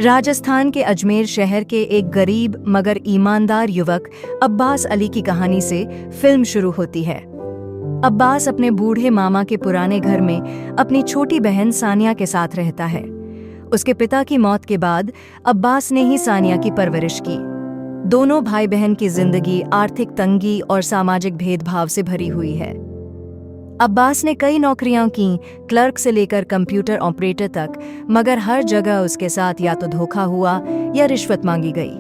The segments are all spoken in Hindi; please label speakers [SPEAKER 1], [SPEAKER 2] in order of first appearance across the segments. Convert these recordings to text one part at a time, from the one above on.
[SPEAKER 1] राजस्थान के अजमेर शहर के एक गरीब मगर ईमानदार युवक अब्बास अली की कहानी से फिल्म शुरू होती है। अब्बास अपने बूढ़े मामा के पुराने घर में अपनी छोटी बहन सानिया के साथ रहता है। उसके पिता की मौत के बाद अब्बास ने ही सानिया की परवरिश की। दोनों भाई बहन की जिंदगी आर्थिक तंगी और सामाजिक भेदभाव से भरी हुई है। अब्बास ने कई नौकरियां की, क्लर्क से लेकर कंप्यूटर ऑपरेटर तक, मगर हर जगह उसके साथ या तो धोखा हुआ या रिश्वत मांगी गई।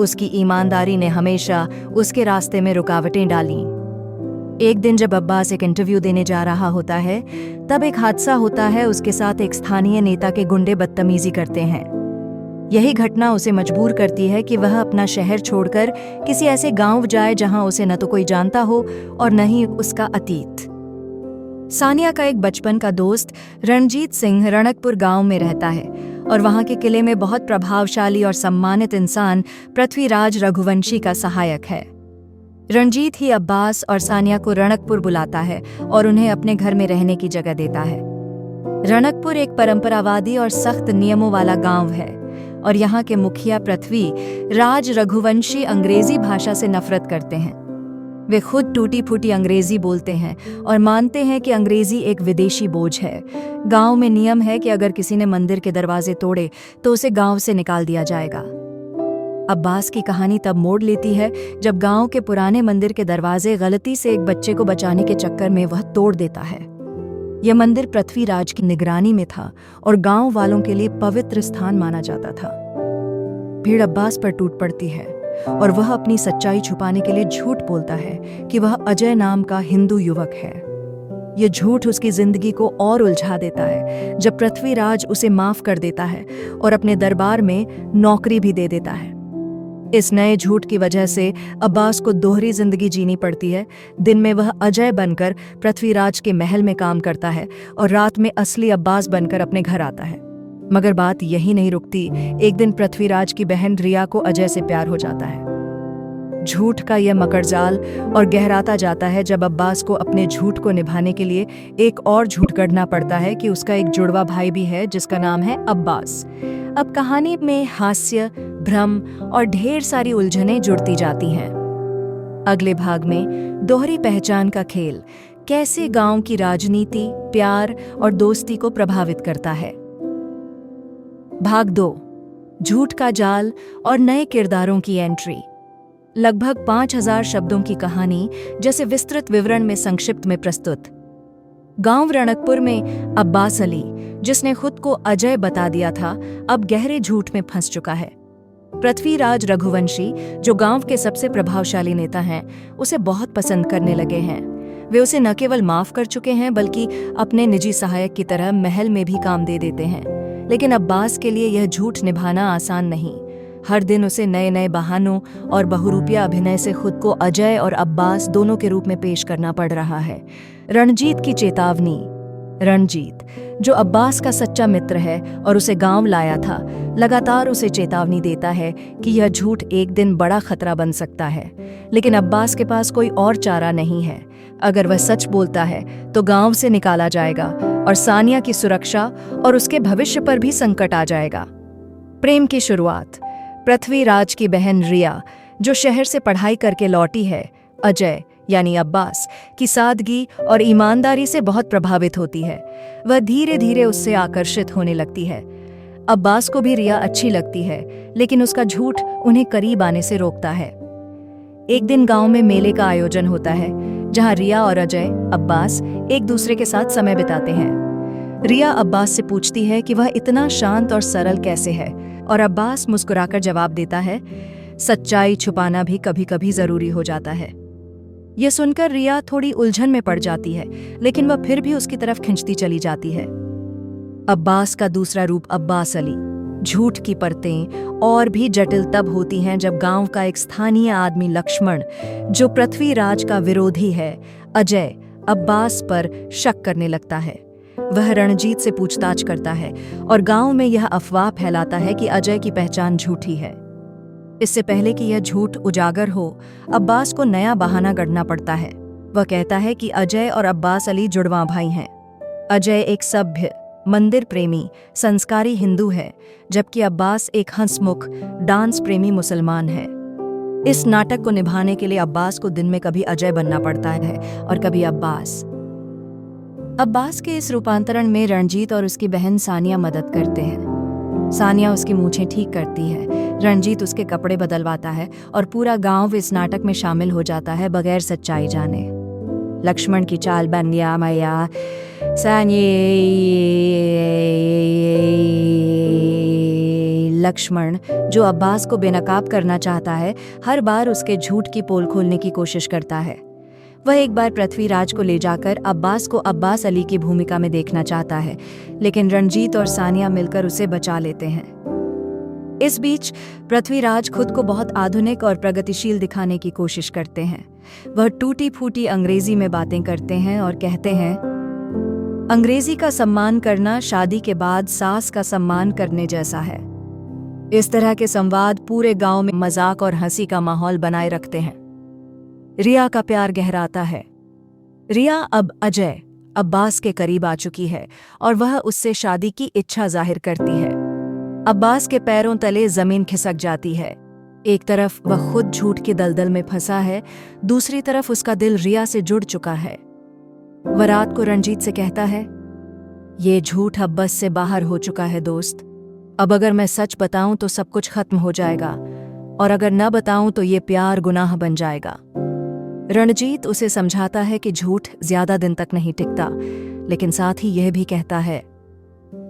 [SPEAKER 1] उसकी ईमानदारी ने हमेशा उसके रास्ते में रुकावटें डाली। एक दिन जब अब्बास एक इंटरव्यू देने जा रहा होता है, तब एक हादसा होता है। उसके साथ एक स्थानीय नेता के गुंडे बदतमीजी करते हैं। यही घटना उसे मजबूर करती है कि वह अपना शहर छोड़कर किसी ऐसे गांव जाए जहां उसे न तो कोई जानता हो और न ही उसका अतीत। सानिया का एक बचपन का दोस्त रणजीत सिंह रणकपुर गांव में रहता है और वहां के किले में बहुत प्रभावशाली और सम्मानित इंसान पृथ्वीराज रघुवंशी का सहायक है। रणजीत ही अब्बास और सानिया को रणकपुर बुलाता है और उन्हें अपने घर में रहने की जगह देता है। रणकपुर एक परंपरावादी और सख्त नियमों वाला गांव है और यहाँ के मुखिया पृथ्वी राज रघुवंशी अंग्रेजी भाषा से नफरत करते हैं। वे खुद टूटी फूटी अंग्रेजी बोलते हैं और मानते हैं कि अंग्रेजी एक विदेशी बोझ है। गांव में नियम है कि अगर किसी ने मंदिर के दरवाजे तोड़े तो उसे गांव से निकाल दिया जाएगा। अब्बास की कहानी तब मोड़ लेती है जब गांव के पुराने मंदिर के दरवाजे गलती से एक बच्चे को बचाने के चक्कर में वह तोड़ देता है। यह मंदिर पृथ्वीराज की निगरानी में था और गांव वालों के लिए पवित्र स्थान माना जाता था। भीड़ अब्बास पर टूट पड़ती है और वह अपनी सच्चाई छुपाने के लिए झूठ बोलता है कि वह अजय नाम का हिंदू युवक है। यह झूठ उसकी जिंदगी को और उलझा देता है जब पृथ्वीराज उसे माफ कर देता है और अपने दरबार में नौकरी भी दे देता है। इस नए झूठ की वजह से अब्बास को दोहरी जिंदगी जीनी पड़ती है। दिन में वह अजय बनकर पृथ्वीराज के महल में काम करता है और रात में असली अब्बास बनकर अपने घर आता है। मगर बात यही नहीं रुकती। एक दिन पृथ्वीराज की बहन रिया को अजय से प्यार हो जाता है। झूठ का यह मकड़जाल और गहराता जाता है जब अब्बास को अपने झूठ को निभाने के लिए एक और झूठ गढ़ना पड़ता है कि उसका एक जुड़वा भाई भी है जिसका नाम है अब्बास। अब कहानी में हास्य, भ्रम और ढेर सारी उलझनें जुड़ती जाती हैं। अगले भाग में दोहरी पहचान का खेल कैसे गांव की राजनीति, प्यार और दोस्ती को प्रभावित करता है। भाग 2, झूठ का जाल और नए किरदारों की एंट्री। लगभग 5000 शब्दों की कहानी जैसे विस्तृत विवरण में संक्षिप्त में प्रस्तुत। गांव रणकपुर में अब्बास अली, जिसने खुद को अजय बता दिया था, अब गहरे झूठ में फंस चुका है। पृथ्वीराज रघुवंशी, जो गांव के सबसे प्रभावशाली नेता हैं, उसे बहुत पसंद करने लगे हैं। वे उसे न केवल माफ कर चुके हैं बल्कि अपने निजी सहायक की तरह महल में भी काम दे देते हैं। लेकिन अब्बास के लिए यह झूठ निभाना आसान नहीं। हर दिन उसे नए नए बहानों और बहुरूपिया अभिनय से खुद को अजय और अब्बास दोनों के रूप में पेश करना पड़ रहा है। रणजीत की चेतावनी। रणजीत, जो अब्बास का सच्चा मित्र है और उसे गांव लाया था, लगातार उसे चेतावनी देता है कि यह झूठ एक दिन बड़ा खतरा बन सकता है। लेकिन अब्बास के पास कोई और चारा नहीं है। अगर वह सच बोलता है तो गांव से निकाला जाएगा और सानिया की सुरक्षा और उसके भविष्य पर भी संकट आ जाएगा। प्रेम की शुरुआत। पृथ्वीराज की बहन रिया, जो शहर से पढ़ाई करके लौटी है, अजय यानी अब्बास की सादगी और ईमानदारी से बहुत प्रभावित होती है। वह धीरे धीरे उससे आकर्षित होने लगती है। अब्बास को भी रिया अच्छी लगती है, लेकिन उसका झूठ उन्हें करीब आने से रोकता है। एक दिन गांव में मेले का आयोजन होता है जहां रिया और अजय, अब्बास एक दूसरे के साथ समय बिताते हैं। रिया अब्बास से पूछती है कि वह इतना शांत और सरल कैसे है, और अब्बास मुस्कुराकर जवाब देता है, सच्चाई छुपाना भी कभी कभी जरूरी हो जाता है। यह सुनकर रिया थोड़ी उलझन में पड़ जाती है, लेकिन वह फिर भी उसकी तरफ खिंचती चली जाती है। अब्बास का दूसरा रूप अब्बास अली। झूठ की परतें और भी जटिल तब होती हैं जब गांव का एक स्थानीय आदमी लक्ष्मण, जो पृथ्वीराज का विरोधी है, अजय, अब्बास पर शक करने लगता है। वह रणजीत से पूछताछ करता है और गांव में यह अफवाह फैलाता है कि अजय की पहचान झूठी है। इससे पहले कि यह झूठ उजागर हो, अब्बास को नया बहाना गढ़ना पड़ता है। वह कहता है कि अजय और अब्बास अली जुड़वां भाई हैं। अजय एक सभ्य, मंदिर प्रेमी, संस्कारी हिंदू है, जबकि अब्बास एक हंसमुख, डांस प्रेमी मुसलमान है। इस नाटक को निभाने के लिए अब्बास को दिन में कभी अजय बनना पड़ता है और कभी अब्बास। अब्बास के इस रूपांतरण में रणजीत और उसकी बहन सानिया मदद करते हैं। सानिया उसकी मूछें ठीक करती है, रणजीत उसके कपड़े बदलवाता है और पूरा गांव इस नाटक में शामिल हो जाता है बगैर सच्चाई जाने। लक्ष्मण की चाल बनिया मैया लक्ष्मण, जो अब्बास को बेनकाब करना चाहता है, हर बार उसके झूठ की पोल खोलने की कोशिश करता है। वह एक बार पृथ्वीराज को ले जाकर अब्बास को अब्बास अली की भूमिका में देखना चाहता है, लेकिन रणजीत और सानिया मिलकर उसे बचा लेते हैं। इस बीच पृथ्वीराज खुद को बहुत आधुनिक और प्रगतिशील दिखाने की कोशिश करते हैं। वह टूटी फूटी अंग्रेजी में बातें करते हैं और कहते हैं, अंग्रेजी का सम्मान करना शादी के बाद सास का सम्मान करने जैसा है। इस तरह के संवाद पूरे गांव में मजाक और हंसी का माहौल बनाए रखते हैं। रिया का प्यार गहराता है। रिया अब अजय, अब्बास के करीब आ चुकी है और वह उससे शादी की इच्छा जाहिर करती है। अब्बास के पैरों तले जमीन खिसक जाती है। एक तरफ वह खुद झूठ के दलदल में फंसा है, दूसरी तरफ उसका दिल रिया से जुड़ चुका है। वह रात को रणजीत से कहता है, ये झूठ अब बस से बाहर हो चुका है दोस्त। अब अगर मैं सच बताऊं तो सब कुछ खत्म हो जाएगा, और अगर न बताऊं तो ये प्यार गुनाह बन जाएगा। रणजीत उसे समझाता है कि झूठ ज्यादा दिन तक नहीं टिकता, लेकिन साथ ही यह भी कहता है,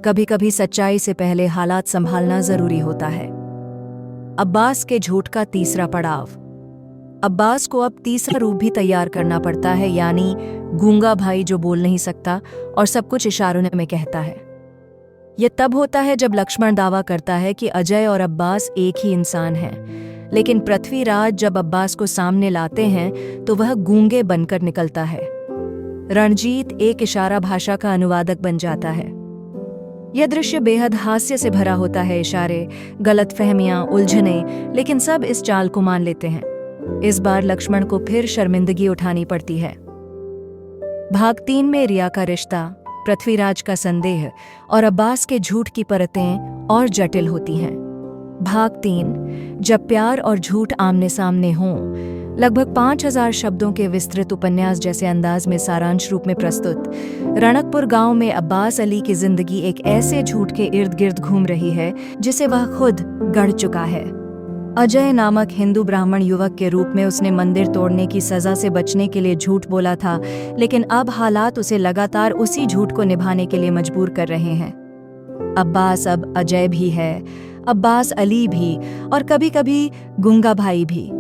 [SPEAKER 1] कभी कभी सच्चाई से पहले हालात संभालना जरूरी होता है। अब्बास के झूठ का तीसरा पड़ाव। अब्बास को अब तीसरा रूप भी तैयार करना पड़ता है, यानी गूंगा भाई जो बोल नहीं सकता और सब कुछ इशारों में कहता है। यह तब होता है जब लक्ष्मण दावा करता है कि अजय और अब्बास एक ही इंसान हैं, लेकिन पृथ्वीराज जब अब्बास को सामने लाते हैं तो वह गूंगे बनकर निकलता है। रणजीत एक इशारा भाषा का अनुवादक बन जाता है। यह दृश्य बेहद हास्य से भरा होता है। इशारे, गलतफहमियां, उलझने, लेकिन सब इस चाल को मान लेते हैं। इस बार लक्ष्मण को फिर शर्मिंदगी उठानी पड़ती है। भाग 3 में रिया का रिश्ता, पृथ्वीराज का संदेह और अब्बास के झूठ की परतें और जटिल होती हैं। भाग 3, जब प्यार और झूठ आमने सामने हों, लगभग 5000 शब्दों के विस्तृत उपन्यास जैसे अंदाज में सारांश रूप में प्रस्तुत। रणकपुर गांव में अब्बास अली की जिंदगी एक ऐसे झूठ के इर्द गिर्द घूम रही है जिसे वह खुद गढ़ चुका है। अजय नामक हिंदू ब्राह्मण युवक के रूप में उसने मंदिर तोड़ने की सजा से बचने के लिए झूठ बोला था, लेकिन अब हालात उसे लगातार उसी झूठ को निभाने के लिए मजबूर कर रहे हैं। अब्बास अब अजय भी है, अब्बास अली भी, और कभी कभी गूंगा भाई भी।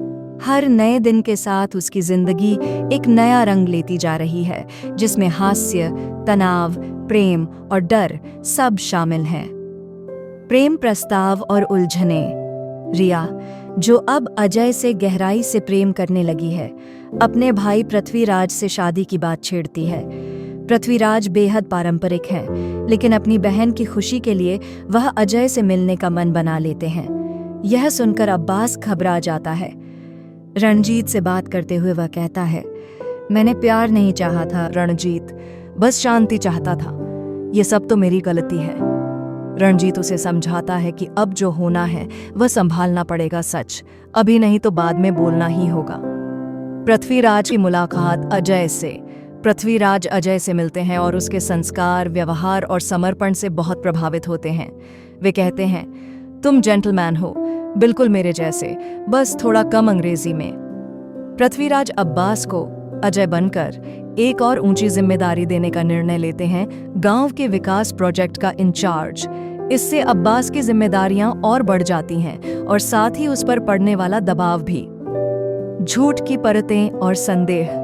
[SPEAKER 1] हर नए दिन के साथ उसकी जिंदगी एक नया रंग लेती जा रही है, जिसमें हास्य, तनाव, प्रेम और डर सब शामिल हैं। प्रेम प्रस्ताव और उलझने। रिया, जो अब अजय से गहराई से प्रेम करने लगी है, अपने भाई पृथ्वीराज से शादी की बात छेड़ती है। पृथ्वीराज बेहद पारंपरिक है, लेकिन अपनी बहन की खुशी के लिए वह अजय से मिलने का मन बना लेते हैं। यह सुनकर अब्बास घबरा जाता है। रणजीत से बात करते हुए वह कहता है, मैंने प्यार नहीं चाहा था रणजीत, बस शांति चाहता था। ये सब तो मेरी गलती है। रणजीत उसे समझाता है कि अब जो होना है वह संभालना पड़ेगा सच, अभी नहीं तो बाद में बोलना ही होगा। पृथ्वीराज की मुलाकात अजय से। पृथ्वीराज अजय से मिलते हैं और उसके संस्कार, व्यवहार और समर्पण से बहुत प्रभावित होते हैं। वे कहते हैं, तुम जेंटलमैन हो, बिल्कुल मेरे जैसे, बस थोड़ा कम अंग्रेजी में। पृथ्वीराज अब्बास को अजय बनकर एक और ऊंची जिम्मेदारी देने का निर्णय लेते हैं, गांव के विकास प्रोजेक्ट का इंचार्ज। इससे अब्बास की जिम्मेदारियां और बढ़ जाती हैं और साथ ही उस पर पड़ने वाला दबाव भी। झूठ की परतें और संदेह।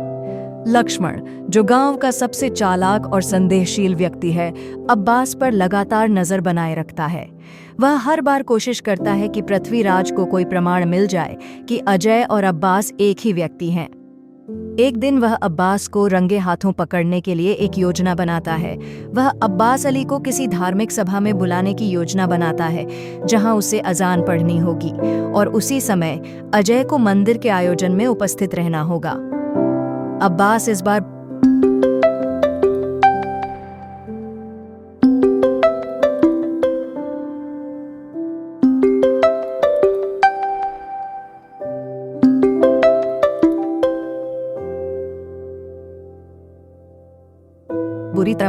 [SPEAKER 1] लक्ष्मण, जो गांव का सबसे चालाक और संदेहशील व्यक्ति है, अब्बास पर लगातार नजर बनाए रखता है। वह हर बार कोशिश करता है कि पृथ्वीराज को कोई प्रमाण मिल जाए कि अजय और अब्बास एक ही व्यक्ति हैं। एक दिन वह अब्बास को रंगे हाथों पकड़ने के लिए एक योजना बनाता है। वह अब्बास अली को किसी धार्मिक सभा में बुलाने की योजना बनाता है, जहां उसे अजान पढ़नी होगी, और उसी समय अजय को मंदिर के आयोजन में उपस्थित रहना होगा। अब्बास इस बार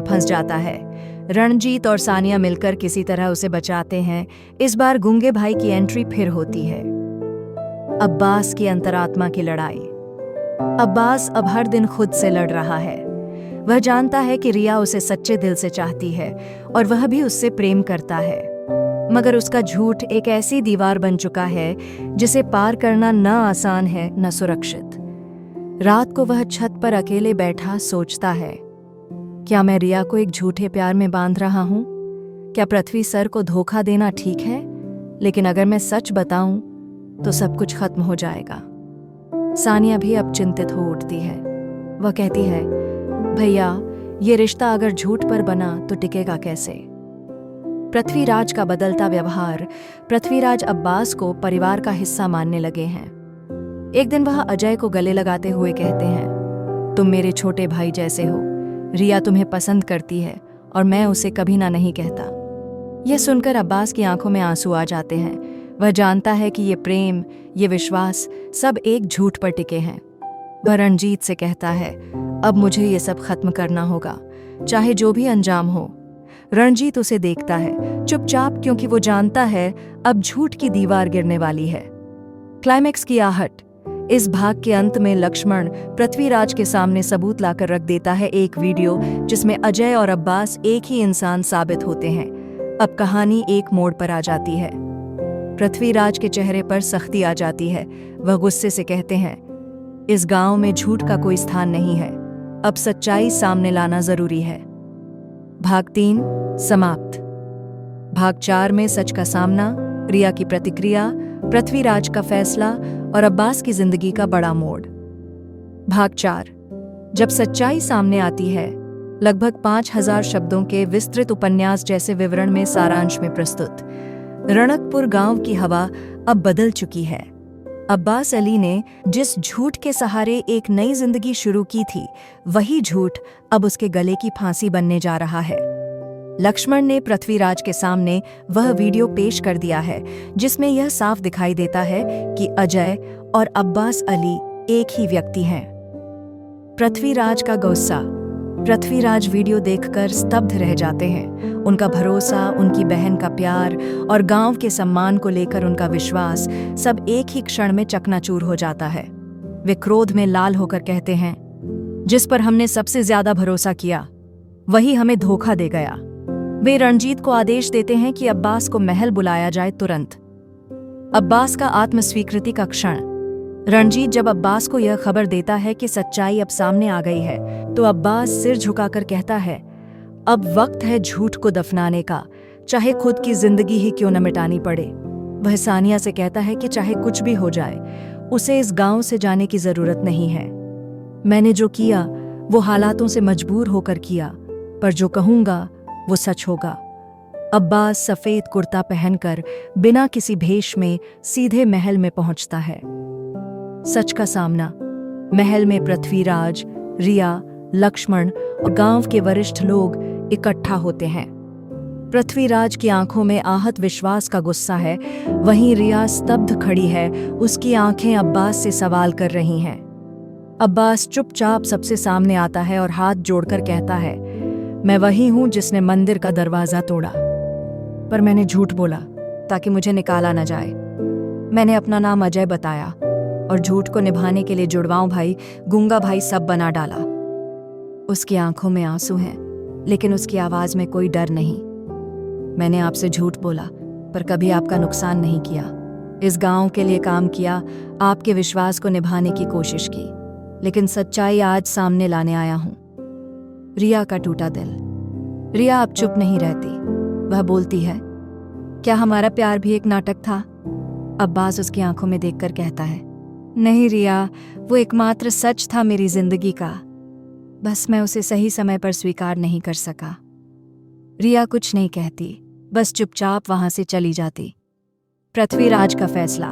[SPEAKER 1] फंस जाता है। रणजीत और सानिया मिलकर किसी तरह उसे बचाते हैं। इस बार गूंगे भाई की एंट्री फिर होती है। अब्बास की अंतरात्मा की लड़ाई। अब्बास अब हर दिन खुद से लड़ रहा है। वह जानता है कि रिया उसे सच्चे दिल से चाहती है और वह भी उससे प्रेम करता है, मगर उसका झूठ एक ऐसी दीवार बन चुका है जिसे पार करना न आसान है न सुरक्षित। रात को वह छत पर अकेले बैठा सोचता है, क्या मैं रिया को एक झूठे प्यार में बांध रहा हूं? क्या पृथ्वी सर को धोखा देना ठीक है? लेकिन अगर मैं सच बताऊं तो सब कुछ खत्म हो जाएगा। सानिया भी अब चिंतित हो उठती है। वह कहती है, भैया, ये रिश्ता अगर झूठ पर बना तो टिकेगा कैसे? पृथ्वीराज का बदलता व्यवहार। पृथ्वीराज अब्बास को परिवार का हिस्सा मानने लगे हैं। एक दिन वह अजय को गले लगाते हुए कहते हैं, तुम मेरे छोटे भाई जैसे हो। रिया तुम्हें पसंद करती है और मैं उसे कभी ना नहीं कहता। यह सुनकर अब्बास की आंखों में आंसू आ जाते हैं। वह जानता है कि ये प्रेम, ये विश्वास सब एक झूठ पर टिके हैं। वह रणजीत से कहता है, अब मुझे ये सब खत्म करना होगा, चाहे जो भी अंजाम हो। रणजीत उसे देखता है चुपचाप, क्योंकि वो जानता है अब झूठ की दीवार गिरने वाली है। क्लाइमैक्स की आहट। इस भाग के अंत में लक्ष्मण पृथ्वीराज के सामने सबूत लाकर रख देता है, एक वीडियो जिसमें अजय और अब्बास एक ही इंसान साबित होते हैं। अब कहानी एक मोड़ पर आ जाती है। पृथ्वीराज के चेहरे पर सख्ती आ जाती है। वह गुस्से से कहते हैं, इस गांव में झूठ का कोई स्थान नहीं है। अब सच्चाई सामने लाना जरूरी है। भाग 3 समाप्त। भाग 4 में सच का सामना, रिया की प्रतिक्रिया, पृथ्वीराज का फैसला और अब्बास की जिंदगी का बड़ा मोड़। भाग 4। जब सच्चाई सामने आती है, लगभग 5000 शब्दों के विस्तृत उपन्यास जैसे विवरण में सारांश में प्रस्तुत। रणकपुर गांव की हवा अब बदल चुकी है। अब्बास अली ने जिस झूठ के सहारे एक नई जिंदगी शुरू की थी, वही झूठ अब उसके गले की फांसी बनने जा रहा है। लक्ष्मण ने पृथ्वीराज के सामने वह वीडियो पेश कर दिया है जिसमें यह साफ दिखाई देता है कि अजय और अब्बास अली एक ही व्यक्ति हैं। पृथ्वीराज का गुस्सा। पृथ्वीराज वीडियो देखकर स्तब्ध रह जाते हैं। उनका भरोसा, उनकी बहन का प्यार और गांव के सम्मान को लेकर उनका विश्वास सब एक ही क्षण में चकनाचूर हो जाता है। वे क्रोध में लाल होकर कहते हैं, जिस पर हमने सबसे ज्यादा भरोसा किया वही हमें धोखा दे गया। वे रणजीत को आदेश देते हैं कि अब्बास को महल बुलाया जाए तुरंत। अब्बास का आत्मस्वीकृति का क्षण। रणजीत जब अब्बास को यह खबर देता है कि सच्चाई अब सामने आ गई है, तो अब्बास सिर झुकाकर कहता है, अब वक्त है झूठ को दफनाने का, चाहे खुद की जिंदगी ही क्यों न मिटानी पड़े। वह सानिया से कहता है कि चाहे कुछ भी हो जाए, उसे इस गांव से जाने की जरूरत नहीं है। मैंने जो किया वो हालातों से मजबूर होकर किया, पर जो कहूंगा वो सच होगा। अब्बास सफेद कुर्ता पहनकर बिना किसी भेष में सीधे महल में पहुंचता है। सच का सामना। महल में पृथ्वीराज, रिया, लक्ष्मण और गांव के वरिष्ठ लोग इकट्ठा होते हैं। पृथ्वीराज की आंखों में आहत विश्वास का गुस्सा है, वहीं रिया स्तब्ध खड़ी है। उसकी आंखें अब्बास से सवाल कर रही हैं। अब्बास चुपचाप सबसे सामने आता है और हाथ जोड़कर कहता है, मैं वही हूं जिसने मंदिर का दरवाजा तोड़ा, पर मैंने झूठ बोला ताकि मुझे निकाला न जाए। मैंने अपना नाम अजय बताया और झूठ को निभाने के लिए जुड़वाओं भाई, गूंगा भाई सब बना डाला। उसकी आंखों में आंसू हैं, लेकिन उसकी आवाज में कोई डर नहीं। मैंने आपसे झूठ बोला, पर कभी आपका नुकसान नहीं किया। इस गांव के लिए काम किया, आपके विश्वास को निभाने की कोशिश की, लेकिन सच्चाई आज सामने लाने आया हूं। रिया का टूटा दिल। रिया अब चुप नहीं रहती। वह बोलती है, क्या हमारा प्यार भी एक नाटक था? अब्बास उसकी आंखों में देखकर कहता है, नहीं रिया, वो एकमात्र सच था मेरी जिंदगी का, बस मैं उसे सही समय पर स्वीकार नहीं कर सका। रिया कुछ नहीं कहती, बस चुपचाप वहां से चली जाती। पृथ्वीराज का फैसला।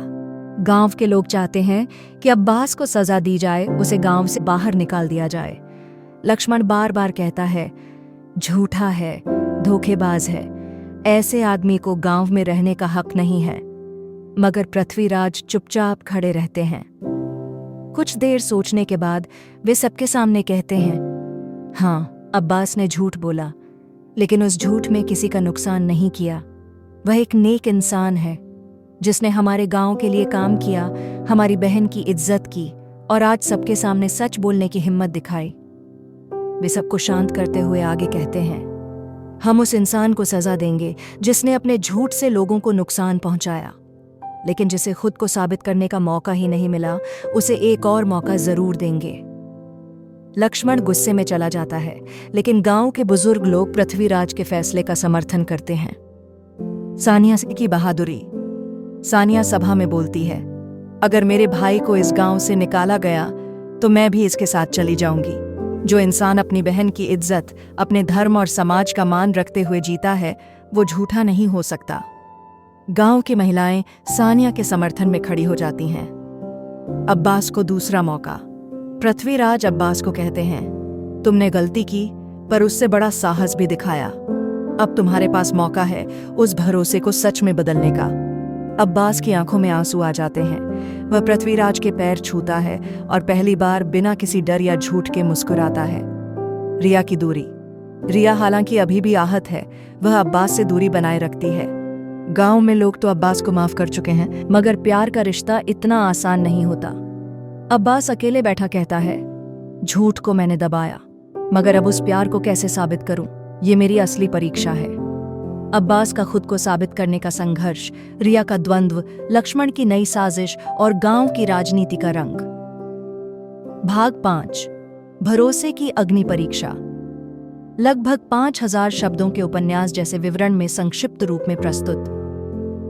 [SPEAKER 1] गांव के लोग चाहते हैं कि अब्बास को सजा दी जाए, उसे गांव से बाहर निकाल दिया जाए। लक्ष्मण बार बार कहता है, झूठा है, धोखेबाज है, ऐसे आदमी को गांव में रहने का हक नहीं है। मगर पृथ्वीराज चुपचाप खड़े रहते हैं। कुछ देर सोचने के बाद वे सबके सामने कहते हैं, हाँ, अब्बास ने झूठ बोला, लेकिन उस झूठ में किसी का नुकसान नहीं किया। वह एक नेक इंसान है जिसने हमारे गांव के लिए काम किया, हमारी बहन की इज्जत की और आज सबके सामने सच बोलने की हिम्मत दिखाई। वे सबको शांत करते हुए आगे कहते हैं, हम उस इंसान को सजा देंगे जिसने अपने झूठ से लोगों को नुकसान पहुंचाया, लेकिन जिसे खुद को साबित करने का मौका ही नहीं मिला, उसे एक और मौका जरूर देंगे। लक्ष्मण गुस्से में चला जाता है, लेकिन गांव के बुजुर्ग लोग पृथ्वीराज के फैसले का समर्थन करते हैं। सानिया की बहादुरी। सानिया सभा में बोलती है, अगर मेरे भाई को इस गांव से निकाला गया तो मैं भी इसके साथ चली जाऊंगी। जो इंसान अपनी बहन की इज्जत, अपने धर्म और समाज का मान रखते हुए जीता है, वो झूठा नहीं हो सकता। गांव की महिलाएं सानिया के समर्थन में खड़ी हो जाती हैं। अब्बास को दूसरा मौका। पृथ्वीराज अब्बास को कहते हैं, तुमने गलती की पर उससे बड़ा साहस भी दिखाया। अब तुम्हारे पास मौका है उस भरोसे को सच में बदलने का। अब्बास की आंखों में आंसू आ जाते हैं। वह पृथ्वीराज के पैर छूता है और पहली बार बिना किसी डर या झूठ के मुस्कुराता है। रिया की दूरी। रिया हालांकि अभी भी आहत है, वह अब्बास से दूरी बनाए रखती है। गांव में लोग तो अब्बास को माफ कर चुके हैं, मगर प्यार का रिश्ता इतना आसान नहीं होता। अब्बास अकेले बैठा कहता है, झूठ को मैंने दबाया, मगर अब उस प्यार को कैसे साबित करूं? ये मेरी असली परीक्षा है। अब्बास का खुद को साबित करने का संघर्ष, रिया का द्वंद्व, लक्ष्मण की नई साजिश और गांव की राजनीति का रंग। भाग 5। भरोसे की अग्नि परीक्षा। लगभग 5000 शब्दों के उपन्यास जैसे विवरण में संक्षिप्त रूप में प्रस्तुत।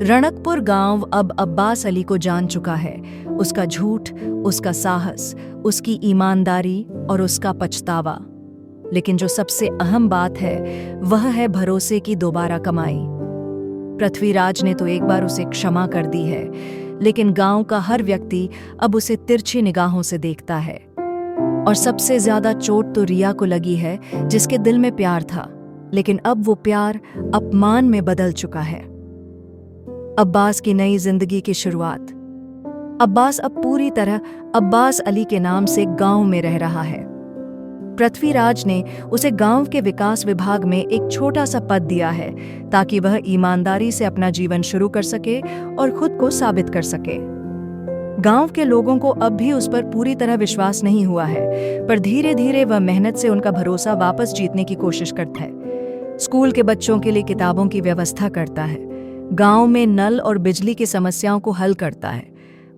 [SPEAKER 1] रणकपुर गांव अब अब्बास अली को जान चुका है, उसका झूठ, उसका साहस, उसकी ईमानदारी और उसका पछतावा। लेकिन जो सबसे अहम बात है वह है भरोसे की दोबारा कमाई। पृथ्वीराज ने तो एक बार उसे क्षमा कर दी है, लेकिन गांव का हर व्यक्ति अब उसे तिरछी निगाहों से देखता है। और सबसे ज्यादा चोट तो रिया को लगी है, जिसके दिल में प्यार था, लेकिन अब वो प्यार अपमान में बदल चुका है। अब्बास की नई जिंदगी की शुरुआत। अब्बास अब पूरी तरह अब्बास अली के नाम से गांव में रह रहा है। पृथ्वीराज ने उसे गांव के विकास विभाग में एक छोटा सा पद दिया है, ताकि वह ईमानदारी से अपना जीवन शुरू कर सके और खुद को साबित कर सके। गांव के लोगों को अब भी उस पर पूरी तरह विश्वास नहीं हुआ है, पर धीरे धीरे वह मेहनत से उनका भरोसा वापस जीतने की कोशिश करता है। स्कूल के बच्चों के लिए किताबों की व्यवस्था करता है, गांव में नल और बिजली की समस्याओं को हल करता है,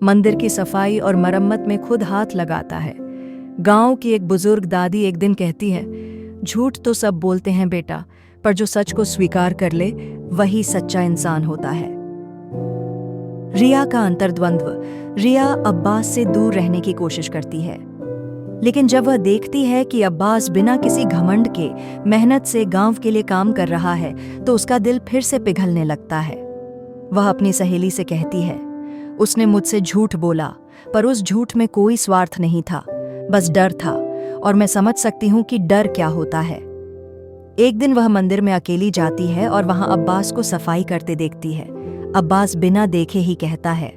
[SPEAKER 1] मंदिर की सफाई और मरम्मत में खुद हाथ लगाता है। गांव की एक बुजुर्ग दादी एक दिन कहती है, झूठ तो सब बोलते हैं बेटा, पर जो सच को स्वीकार कर ले वही सच्चा इंसान होता है। रिया का अंतर्द्वंद्व। रिया अब्बास से दूर रहने की कोशिश करती है, लेकिन जब वह देखती है कि अब्बास बिना किसी घमंड के मेहनत से गांव के लिए काम कर रहा है, तो उसका दिल फिर से पिघलने लगता है। वह अपनी सहेली से कहती है, उसने मुझसे झूठ बोला, पर उस झूठ में कोई स्वार्थ नहीं था, बस डर था, और मैं समझ सकती हूँ कि डर क्या होता है। एक दिन वह मंदिर में अकेली जाती है और वहां अब्बास को सफाई करते देखती है। अब्बास बिना देखे ही कहता है,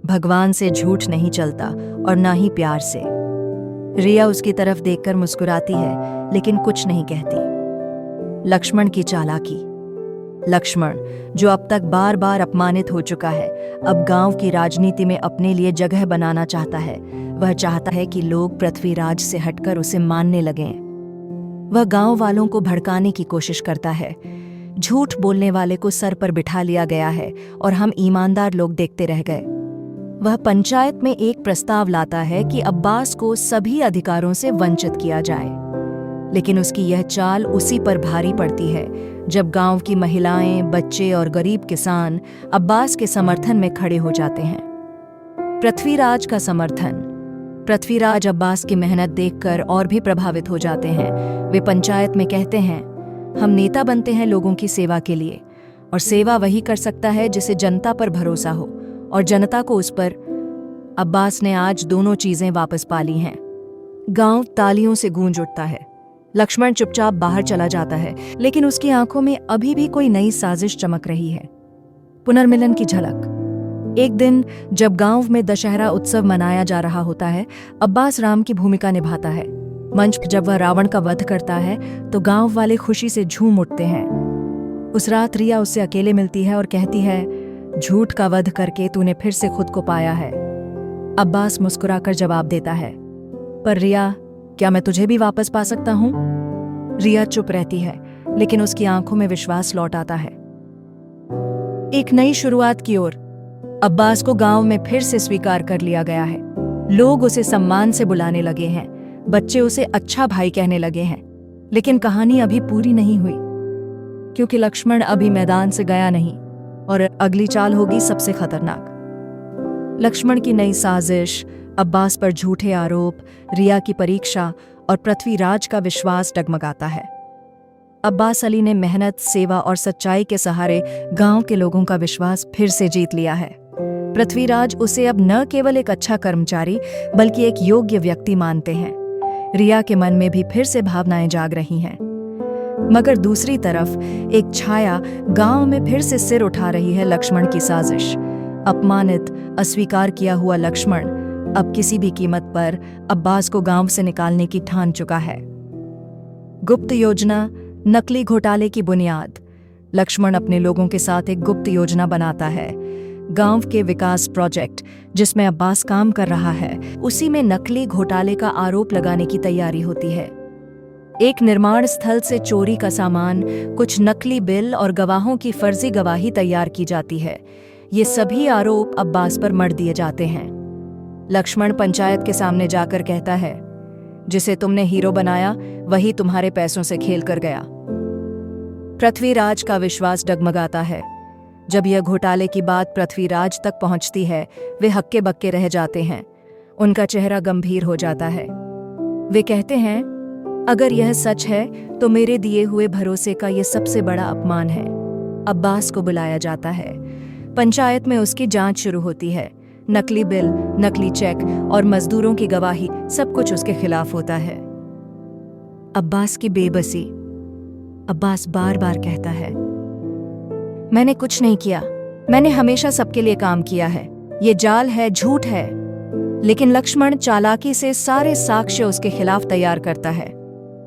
[SPEAKER 1] भगवान से झूठ नहीं चलता और ना ही प्यार से। रिया उसकी तरफ देखकर मुस्कुराती है, लेकिन कुछ नहीं कहती। लक्ष्मण की चालाकी। लक्ष्मण, जो अब तक बार बार अपमानित हो चुका है, अब गांव की राजनीति में अपने लिए जगह बनाना चाहता है। वह चाहता है कि लोग पृथ्वीराज से हटकर उसे मानने लगें। वह गांव वालों को भड़काने की कोशिश करता है। झूठ बोलने वाले को सर पर बिठा लिया गया है और हम ईमानदार लोग देखते रह गए। वह पंचायत में एक प्रस्ताव लाता है कि अब्बास को सभी अधिकारों से वंचित किया जाए, लेकिन उसकी यह चाल उसी पर भारी पड़ती है जब गांव की महिलाएं, बच्चे और गरीब किसान अब्बास के समर्थन में खड़े हो जाते हैं। पृथ्वीराज का समर्थन। पृथ्वीराज अब्बास की मेहनत देखकर और भी प्रभावित हो जाते हैं। वे पंचायत में कहते हैं, हम नेता बनते हैं लोगों की सेवा के लिए, और सेवा वही कर सकता है जिसे जनता पर भरोसा हो और जनता को उस पर। अब्बास ने आज दोनों चीजें वापस पा ली हैं। गांव तालियों से गूंज उठता है। लक्ष्मण चुपचाप बाहर चला जाता है, लेकिन उसकी आंखों में अभी भी कोई नई साजिश चमक रही है। पुनर्मिलन की झलक। एक दिन जब गांव में दशहरा उत्सव मनाया जा रहा होता है, अब्बास राम की भूमिका निभाता है। मंच पर जब वह रावण का वध करता है तो गांव वाले खुशी से झूम उठते हैं। उस रात रिया उससे अकेले मिलती है और कहती है, झूठ का वध करके तूने फिर से खुद को पाया है। अब्बास मुस्कुराकर जवाब देता है, पर रिया, क्या मैं तुझे भी वापस पा सकता हूं? रिया चुप रहती है, लेकिन उसकी आंखों में विश्वास लौट आता है। एक नई शुरुआत की ओर। अब्बास को गांव में फिर से स्वीकार कर लिया गया है। लोग उसे सम्मान से बुलाने लगे हैं, बच्चे उसे अच्छा भाई कहने लगे हैं। लेकिन कहानी अभी पूरी नहीं हुई, क्योंकि लक्ष्मण अभी मैदान से गया नहीं और अगली चाल होगी सबसे खतरनाक। लक्ष्मण की नई साजिश, अब्बास पर झूठे आरोप, रिया की परीक्षा और पृथ्वीराज का विश्वास डगमगाता है। अब्बास अली ने मेहनत, सेवा और सच्चाई के सहारे गांव के लोगों का विश्वास फिर से जीत लिया है। पृथ्वीराज उसे अब न केवल एक अच्छा कर्मचारी बल्कि एक योग्य व्यक्ति मानते हैं। रिया के मन में भी फिर से भावनाएं जाग रही हैं। मगर दूसरी तरफ एक छाया गांव में फिर से सिर उठा रही है। लक्ष्मण की साजिश। अपमानित, अस्वीकार किया हुआ लक्ष्मण अब किसी भी कीमत पर अब्बास को गांव से निकालने की ठान चुका है। गुप्त योजना, नकली घोटाले की बुनियाद। लक्ष्मण अपने लोगों के साथ एक गुप्त योजना बनाता है। गांव के विकास प्रोजेक्ट जिसमें अब्बास काम कर रहा है, उसी में नकली घोटाले का आरोप लगाने की तैयारी होती है। एक निर्माण स्थल से चोरी का सामान, कुछ नकली बिल और गवाहों की फर्जी गवाही तैयार की जाती है। ये सभी आरोप अब्बास पर मढ़ दिए जाते हैं। लक्ष्मण पंचायत के सामने जाकर कहता है, जिसे तुमने हीरो बनाया वही तुम्हारे पैसों से खेल कर गया। पृथ्वीराज का विश्वास डगमगाता है। जब यह घोटाले की बात पृथ्वीराज तक पहुंचती है, वे हक्के बक्के रह जाते हैं। उनका चेहरा गंभीर हो जाता है। वे कहते हैं, अगर यह सच है तो मेरे दिए हुए भरोसे का यह सबसे बड़ा अपमान है। अब्बास को बुलाया जाता है। पंचायत में उसकी जांच शुरू होती है। नकली बिल, नकली चेक और मजदूरों की गवाही, सब कुछ उसके खिलाफ होता है। अब्बास की बेबसी। अब्बास बार बार कहता है, मैंने कुछ नहीं किया, मैंने हमेशा सबके लिए काम किया है, ये जाल है, झूठ है। लेकिन लक्ष्मण चालाकी से सारे साक्ष्य उसके खिलाफ तैयार करता है।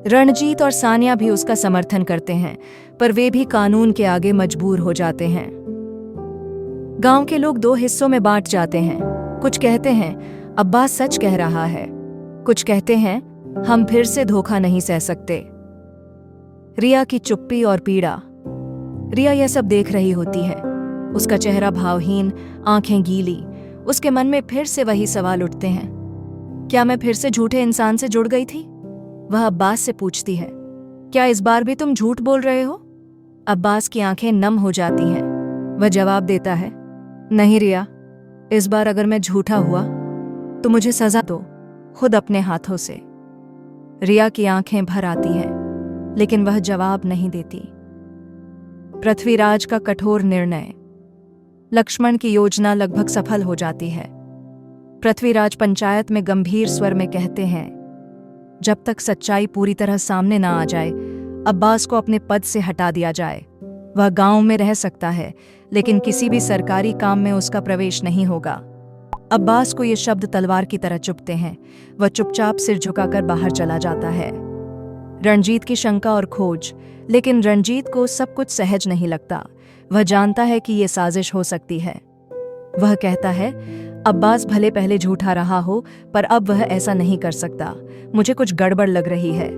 [SPEAKER 1] रणजीत और सानिया भी उसका समर्थन करते हैं, पर वे भी कानून के आगे मजबूर हो जाते हैं। गांव के लोग दो हिस्सों में बांट जाते हैं। कुछ कहते हैं अब्बास सच कह रहा है, कुछ कहते हैं हम फिर से धोखा नहीं सह सकते। रिया की चुप्पी और पीड़ा। रिया यह सब देख रही होती है। उसका चेहरा भावहीन, आंखें गीली। उसके मन में फिर से वही सवाल उठते हैं, क्या मैं फिर से झूठे इंसान से जुड़ गई थी? वह अब्बास से पूछती है, क्या इस बार भी तुम झूठ बोल रहे हो? अब्बास की आंखें नम हो जाती हैं। वह जवाब देता है, नहीं रिया, इस बार अगर मैं झूठा हुआ तो मुझे सजा दो, खुद अपने हाथों से। रिया की आंखें भर आती हैं, लेकिन वह जवाब नहीं देती। पृथ्वीराज का कठोर निर्णय। लक्ष्मण की योजना लगभग सफल हो जाती है। पृथ्वीराज पंचायत में गंभीर स्वर में कहते हैं, जब तक सच्चाई पूरी तरह सामने ना आ जाए, अब्बास को अपने पद से हटा दिया जाए। वह गांव में रह सकता है, लेकिन किसी भी सरकारी काम में उसका प्रवेश नहीं होगा। अब्बास को ये शब्द तलवार की तरह चुभते हैं। वह चुपचाप सिर झुकाकर बाहर चला जाता है। रणजीत की शंका और खोज। लेकिन रणजीत को सब कुछ सहज नहीं लगता। वह जानता है कि ये साजिश हो सकती है। वह कहता है, अब्बास भले पहले झूठा रहा हो, पर अब वह ऐसा नहीं कर सकता। मुझे कुछ गड़बड़ लग रही है।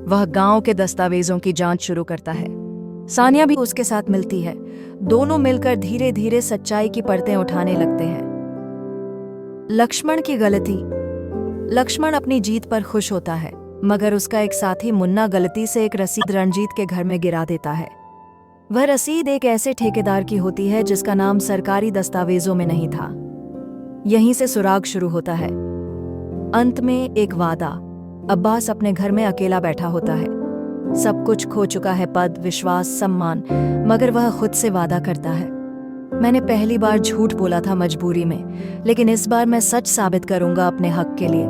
[SPEAKER 1] वह गांव के दस्तावेजों की जांच शुरू करता है। सानिया भी उसके साथ मिलती है। दोनों मिलकर धीरे धीरे सच्चाई की परतें उठाने लगते हैं। लक्ष्मण की गलती। लक्ष्मण अपनी जीत पर खुश होता है, मगर उसका एक साथी मुन्ना गलती से एक रसीद रणजीत के घर में गिरा देता है। वह रसीद एक ऐसे ठेकेदार की होती है जिसका नाम सरकारी दस्तावेजों में नहीं था। यहीं से सुराग शुरू होता है। अंत में एक वादा। अब्बास अपने घर में अकेला बैठा होता है। सब कुछ खो चुका है, पद, विश्वास, सम्मान, मगर वह खुद से वादा करता है, मैंने पहली बार झूठ बोला था मजबूरी में, लेकिन इस बार मैं सच साबित करूंगा अपने हक के लिए।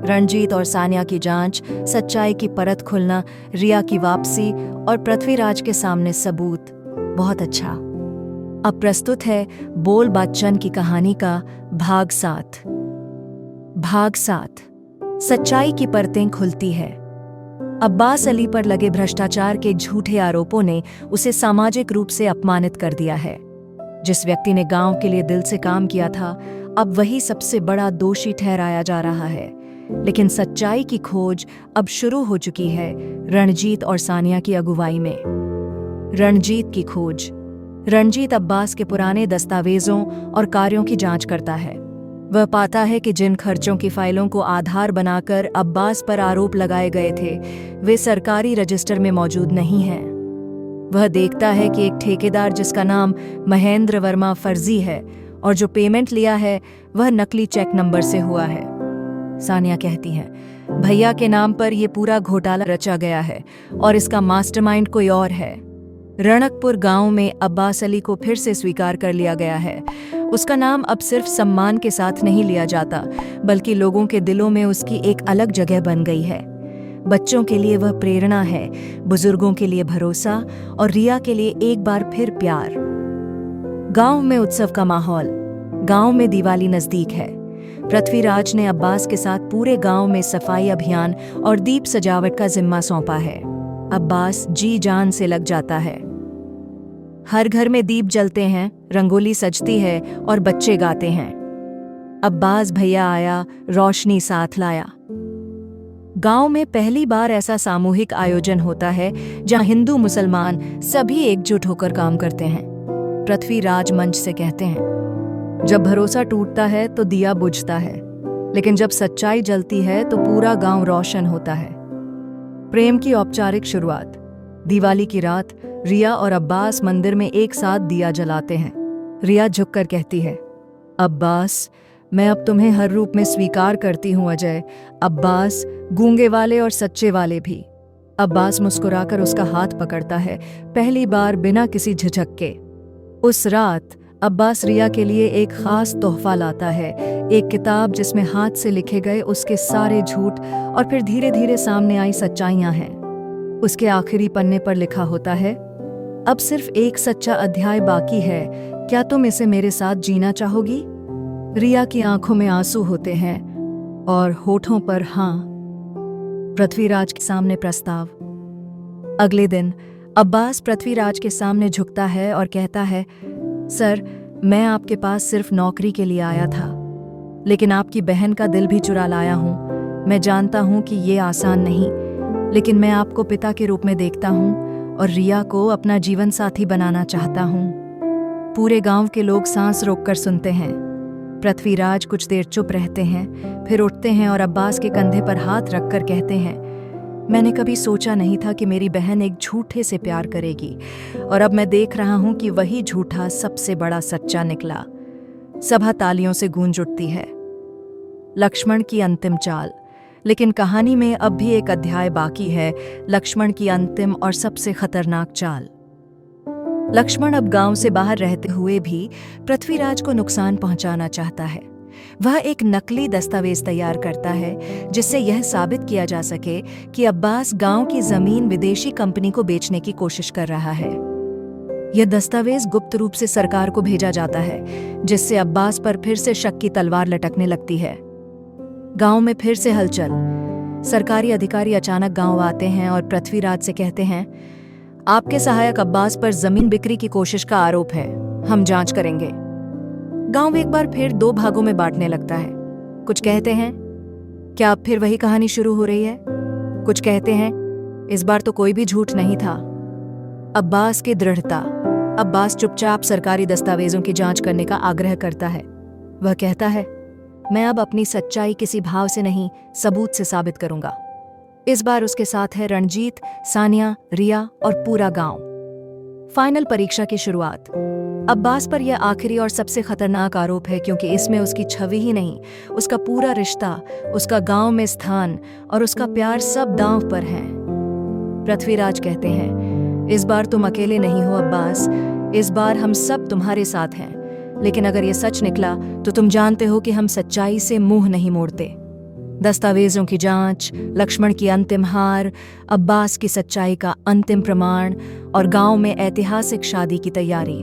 [SPEAKER 1] रणजीत और सानिया की जांच, सच्चाई की परत खुलना, रिया की वापसी और पृथ्वीराज के सामने सबूत। बहुत अच्छा। अब प्रस्तुत है बोल बच्चन की कहानी का भाग 7। भाग 7। सच्चाई की परतें खुलती है। अब्बास अली पर लगे भ्रष्टाचार के झूठे आरोपों ने उसे सामाजिक रूप से अपमानित कर दिया है। जिस व्यक्ति ने गांव के लिए दिल से काम किया था, अब वही सबसे बड़ा दोषी ठहराया जा रहा है। लेकिन सच्चाई की खोज अब शुरू हो चुकी है रणजीत और सानिया की अगुवाई में। रणजीत की खोज। रणजीत अब्बास के पुराने दस्तावेजों और कार्यों की जांच करता है। वह पाता है कि जिन खर्चों की फाइलों को आधार बनाकर अब्बास पर आरोप लगाए गए थे, वे सरकारी रजिस्टर में मौजूद नहीं हैं। वह देखता है कि एक ठेकेदार जिसका नाम महेंद्र वर्मा फर्जी है और जो पेमेंट लिया है वह नकली चेक नंबर से हुआ है। सानिया कहती है, भैया के नाम पर यह पूरा घोटाला रचा गया है और इसका मास्टरमाइंड कोई और है। रणकपुर गांव में अब्बास अली को फिर से स्वीकार कर लिया गया है। उसका नाम अब सिर्फ सम्मान के साथ नहीं लिया जाता, बल्कि लोगों के दिलों में उसकी एक अलग जगह बन गई है। बच्चों के लिए वह प्रेरणा है, बुजुर्गों के लिए भरोसा और रिया के लिए एक बार फिर प्यार। गांव में उत्सव का माहौल। गांव में दिवाली नजदीक है। पृथ्वीराज ने अब्बास के साथ पूरे गांव में सफाई अभियान और दीप सजावट का जिम्मा सौंपा है। अब्बास जी जान से लग जाता है। हर घर में दीप जलते हैं, रंगोली सजती है और बच्चे गाते हैं, अब्बास भैया आया, रोशनी साथ लाया। गांव में पहली बार ऐसा सामूहिक आयोजन होता है जहां हिंदू मुसलमान सभी एकजुट होकर काम करते हैं। पृथ्वीराज मंच से कहते हैं, जब भरोसा टूटता है तो दिया बुझता है, लेकिन जब सच्चाई जलती है तो पूरा गांव रोशन होता है। प्रेम की औपचारिक शुरुआत। दिवाली की रात रिया और अब्बास मंदिर में एक साथ दिया जलाते हैं। रिया झुककर कहती है, अब्बास, मैं अब तुम्हें हर रूप में स्वीकार करती हूँ अजय। अब्बास, गूंगे वाले और सच्चे वाले भी। अब्बास मुस्कुराकर उसका हाथ पकड़ता है, पहली बार बिना किसी झिझक के। उस रात अब्बास रिया के लिए एक खास तोहफा लाता है, एक किताब जिसमें हाथ से लिखे गए उसके सारे झूठ और फिर धीरे धीरे सामने आई सच्चाइयां हैं। उसके आखिरी पन्ने पर लिखा होता है, अब सिर्फ एक सच्चा अध्याय बाकी है, क्या तुम इसे मेरे साथ जीना चाहोगी? रिया की आंखों में आंसू होते हैं और होठों पर हाँ। पृथ्वीराज के सामने प्रस्ताव। अगले दिन अब्बास पृथ्वीराज के सामने झुकता है और कहता है, सर, मैं आपके पास सिर्फ नौकरी के लिए आया था, लेकिन आपकी बहन का दिल भी चुरा लाया हूँ। मैं जानता हूँ कि ये आसान नहीं, लेकिन मैं आपको पिता के रूप में देखता हूँ और रिया को अपना जीवन साथी बनाना चाहता हूँ। पूरे गांव के लोग सांस रोककर सुनते हैं। पृथ्वीराज कुछ देर चुप रहते हैं, फिर उठते हैं और अब्बास के कंधे पर हाथ रखकर कहते हैं, मैंने कभी सोचा नहीं था कि मेरी बहन एक झूठे से प्यार करेगी, और अब मैं देख रहा हूं कि वही झूठा सबसे बड़ा सच्चा निकला। सभा तालियों से गूंज उठती है। लक्ष्मण की अंतिम चाल। लेकिन कहानी में अब भी एक अध्याय बाकी है, लक्ष्मण की अंतिम और सबसे खतरनाक चाल। लक्ष्मण अब गांव से बाहर रहते हुए भी पृथ्वीराज को नुकसान पहुंचाना चाहता है। वह एक नकली दस्तावेज तैयार करता है जिससे यह साबित किया जा सके कि अब्बास गांव की जमीन विदेशी कंपनी को बेचने की कोशिश कर रहा है। यह दस्तावेज गुप्त रूप से सरकार को भेजा जाता है, जिससे अब्बास पर फिर से शक की तलवार लटकने लगती है। गांव में फिर से हलचल। सरकारी अधिकारी अचानक गांव आते हैं और पृथ्वीराज से कहते हैं, आपके सहायक अब्बास पर जमीन बिक्री की कोशिश का आरोप है, हम जांच करेंगे। गांव एक बार फिर दो भागों में बांटने लगता है। कुछ कहते हैं, क्या अब फिर वही कहानी शुरू हो रही है? कुछ कहते हैं, इस बार तो कोई भी झूठ नहीं था। अब्बास की दृढ़ता। अब्बास चुपचाप सरकारी दस्तावेजों की जांच करने का आग्रह करता है। वह कहता है, मैं अब अपनी सच्चाई किसी भाव से नहीं, सबूत से साबित करूंगा। इस बार उसके साथ है रणजीत, सानिया, रिया और पूरा गांव। फाइनल परीक्षा की शुरुआत। अब्बास पर यह आखिरी और सबसे खतरनाक आरोप है, क्योंकि इसमें उसकी छवि ही नहीं, उसका पूरा रिश्ता, उसका गांव में स्थान और उसका प्यार सब दांव पर हैं। पृथ्वीराज कहते हैं, इस बार तुम अकेले नहीं हो अब्बास, इस बार हम सब तुम्हारे साथ हैं। लेकिन अगर ये सच निकला तो तुम जानते हो कि हम सच्चाई से मुंह नहीं मोड़ते। दस्तावेजों की जांच, लक्ष्मण की अंतिम हार, अब्बास की सच्चाई का अंतिम प्रमाण और गांव में ऐतिहासिक शादी की तैयारी।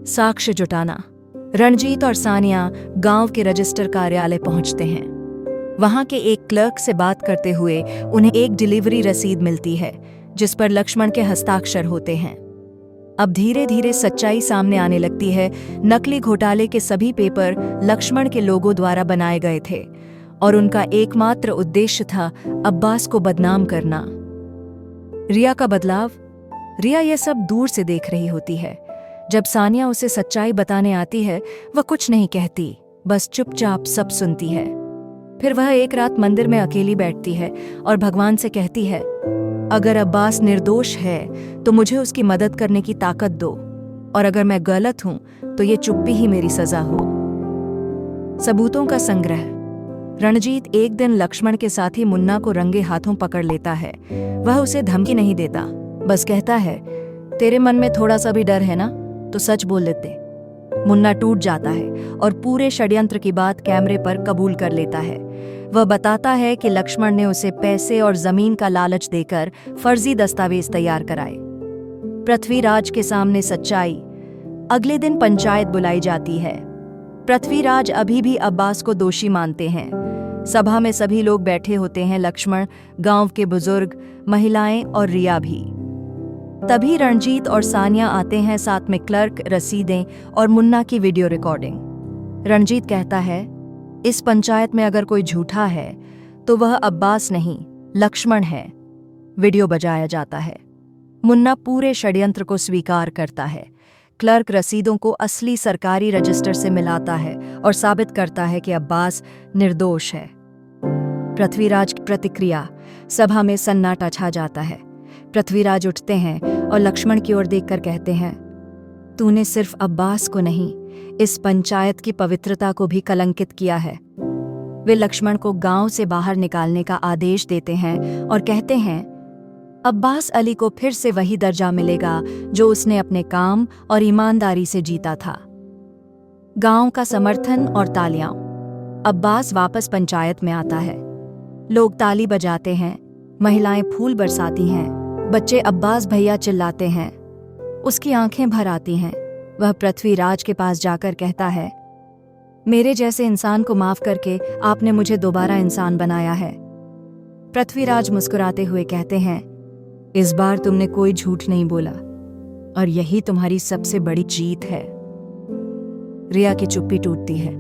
[SPEAKER 1] साक्ष्य जुटाना। रणजीत और सानिया गांव के रजिस्टर कार्यालय पहुंचते हैं। वहां के एक क्लर्क से बात करते हुए उन्हें एक डिलीवरी रसीद मिलती है जिस पर लक्ष्मण के हस्ताक्षर होते हैं। अब धीरे धीरे सच्चाई सामने आने लगती है। नकली घोटाले के सभी पेपर लक्ष्मण के लोगों द्वारा बनाए गए थे और उनका एकमात्र उद्देश्य था अब्बास को बदनाम करना। रिया का बदलाव। रिया यह सब दूर से देख रही होती है। जब सानिया उसे सच्चाई बताने आती है वह कुछ नहीं कहती, बस चुपचाप सब सुनती है। फिर वह एक रात मंदिर में अकेली बैठती है और भगवान से कहती है, अगर अब्बास निर्दोष है तो मुझे उसकी मदद करने की ताकत दो, और अगर मैं गलत हूं तो ये चुप्पी ही मेरी सजा हो। सबूतों का संग्रह। रणजीत एक दिन लक्ष्मण के साथी मुन्ना को रंगे हाथों पकड़ लेता है। वह उसे धमकी नहीं देता, बस कहता है, तेरे मन में थोड़ा सा भी डर है ना, तो सच बोल लेते। मुन्ना टूट जाता है और पूरे षड्यंत्र की बात कैमरे पर कबूल कर लेता है। वह बताता है कि लक्ष्मण ने उसे पैसे और जमीन का लालच देकर फर्जी दस्तावेज तैयार कराए। पृथ्वीराज के सामने सच्चाई। अगले दिन पंचायत बुलाई जाती है। पृथ्वीराज अभी भी अब्बास को दोषी मानते हैं। सभा में सभी लोग बैठे होते हैं, लक्ष्मण, गांव के बुजुर्ग, महिलाएं और रिया भी। तभी रणजीत और सानिया आते हैं, साथ में क्लर्क, रसीदें और मुन्ना की वीडियो रिकॉर्डिंग। रणजीत कहता है, इस पंचायत में अगर कोई झूठा है तो वह अब्बास नहीं, लक्ष्मण है। वीडियो बजाया जाता है। मुन्ना पूरे षड्यंत्र को स्वीकार करता है। क्लर्क रसीदों को असली सरकारी रजिस्टर से मिलाता है और साबित करता है कि अब्बास निर्दोष है। पृथ्वीराज की प्रतिक्रिया। सभा में सन्नाटा छा जाता है। पृथ्वीराज उठते हैं और लक्ष्मण की ओर देखकर कहते हैं, तूने सिर्फ अब्बास को नहीं, इस पंचायत की पवित्रता को भी कलंकित किया है। वे लक्ष्मण को गांव से बाहर निकालने का आदेश देते हैं और कहते हैं, अब्बास अली को फिर से वही दर्जा मिलेगा जो उसने अपने काम और ईमानदारी से जीता था। गांव का समर्थन और तालियां। अब्बास वापस पंचायत में आता है। लोग ताली बजाते हैं, महिलाएं फूल बरसाती हैं, बच्चे अब्बास भैया चिल्लाते हैं। उसकी आंखें भर आती हैं। वह पृथ्वीराज के पास जाकर कहता है, मेरे जैसे इंसान को माफ करके आपने मुझे दोबारा इंसान बनाया है। पृथ्वीराज मुस्कुराते हुए कहते हैं, इस बार तुमने कोई झूठ नहीं बोला और यही तुम्हारी सबसे बड़ी जीत है। रिया की चुप्पी टूटती है।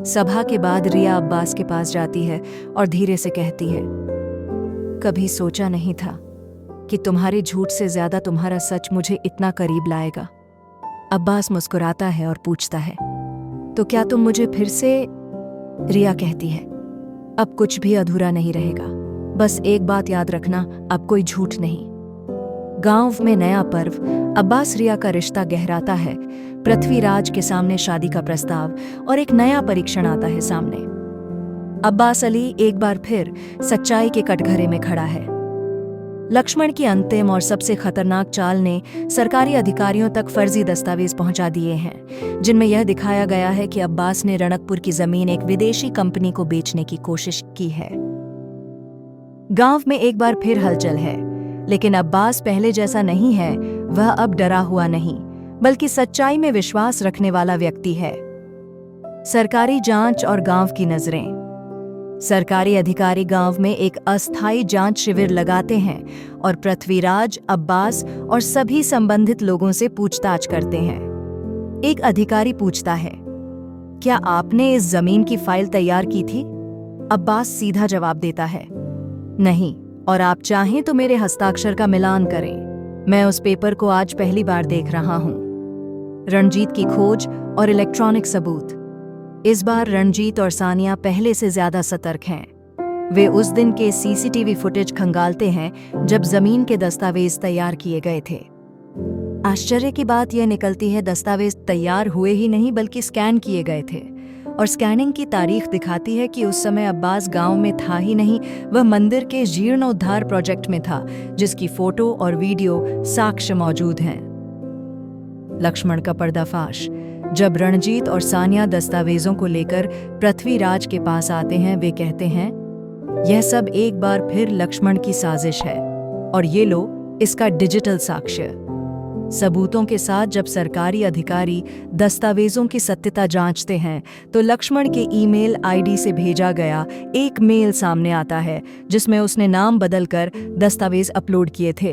[SPEAKER 1] सभा के बाद रिया अब्बास के पास जाती है और धीरे से कहती है, कभी सोचा नहीं था कि तुम्हारे झूठ से ज्यादा तुम्हारा सच मुझे इतना करीब लाएगा। अब्बास मुस्कुराता है और पूछता है, तो क्या तुम मुझे फिर से? रिया कहती है, अब कुछ भी अधूरा नहीं रहेगा, बस एक बात याद रखना, अब कोई झूठ नहीं। गांव में नया पर्व। अब्बास रिया का रिश्ता गहराता है। पृथ्वीराज के सामने शादी का प्रस्ताव और एक नया परीक्षण आता है सामने। अब्बास अली एक बार फिर सच्चाई के कटघरे में खड़ा है। लक्ष्मण की अंतिम और सबसे खतरनाक चाल ने सरकारी अधिकारियों तक फर्जी दस्तावेज पहुंचा दिए हैं, जिनमें यह दिखाया गया है कि अब्बास ने रणकपुर की जमीन एक विदेशी कंपनी को बेचने की कोशिश की है। गांव में एक बार फिर हलचल है, लेकिन अब्बास पहले जैसा नहीं है। वह अब डरा हुआ नहीं, बल्कि सच्चाई में विश्वास रखने वाला व्यक्ति है। सरकारी जांच और गांव की नजरें। सरकारी अधिकारी गांव में एक अस्थायी जांच शिविर लगाते हैं और पृथ्वीराज, अब्बास और सभी संबंधित लोगों से पूछताछ करते हैं। एक अधिकारी पूछता है, क्या आपने इस जमीन की फाइल तैयार की थी? अब्बास सीधा जवाब देता है, नहीं, और आप चाहें तो मेरे हस्ताक्षर का मिलान करें। मैं उस पेपर को आज पहली बार देख रहा हूं। रणजीत की खोज और इलेक्ट्रॉनिक सबूत। इस बार रणजीत और सानिया पहले से ज्यादा सतर्क हैं। वे उस दिन के सीसीटीवी फुटेज खंगालते हैं जब जमीन के दस्तावेज तैयार किए गए थे। आश्चर्य की बात यह निकलती है, दस्तावेज तैयार हुए ही नहीं बल्कि स्कैन किए गए थे, और स्कैनिंग की तारीख दिखाती है कि उस समय अब्बास गांव में था ही नहीं, वह मंदिर के जीर्णोद्धार प्रोजेक्ट में था, जिसकी फोटो और वीडियो साक्ष्य मौजूद हैं। लक्ष्मण का पर्दाफाश। जब रणजीत और सानिया दस्तावेजों को लेकर पृथ्वीराज के पास आते हैं, वे कहते हैं, यह सब एक बार फिर लक्ष्मण की साजिश है, और ये लो इसका डिजिटल साक्ष्य। सबूतों के साथ जब सरकारी अधिकारी दस्तावेजों की सत्यता जांचते हैं तो लक्ष्मण के ईमेल आईडी से भेजा गया एक मेल सामने आता है जिसमें उसने नाम बदलकर दस्तावेज अपलोड किए थे।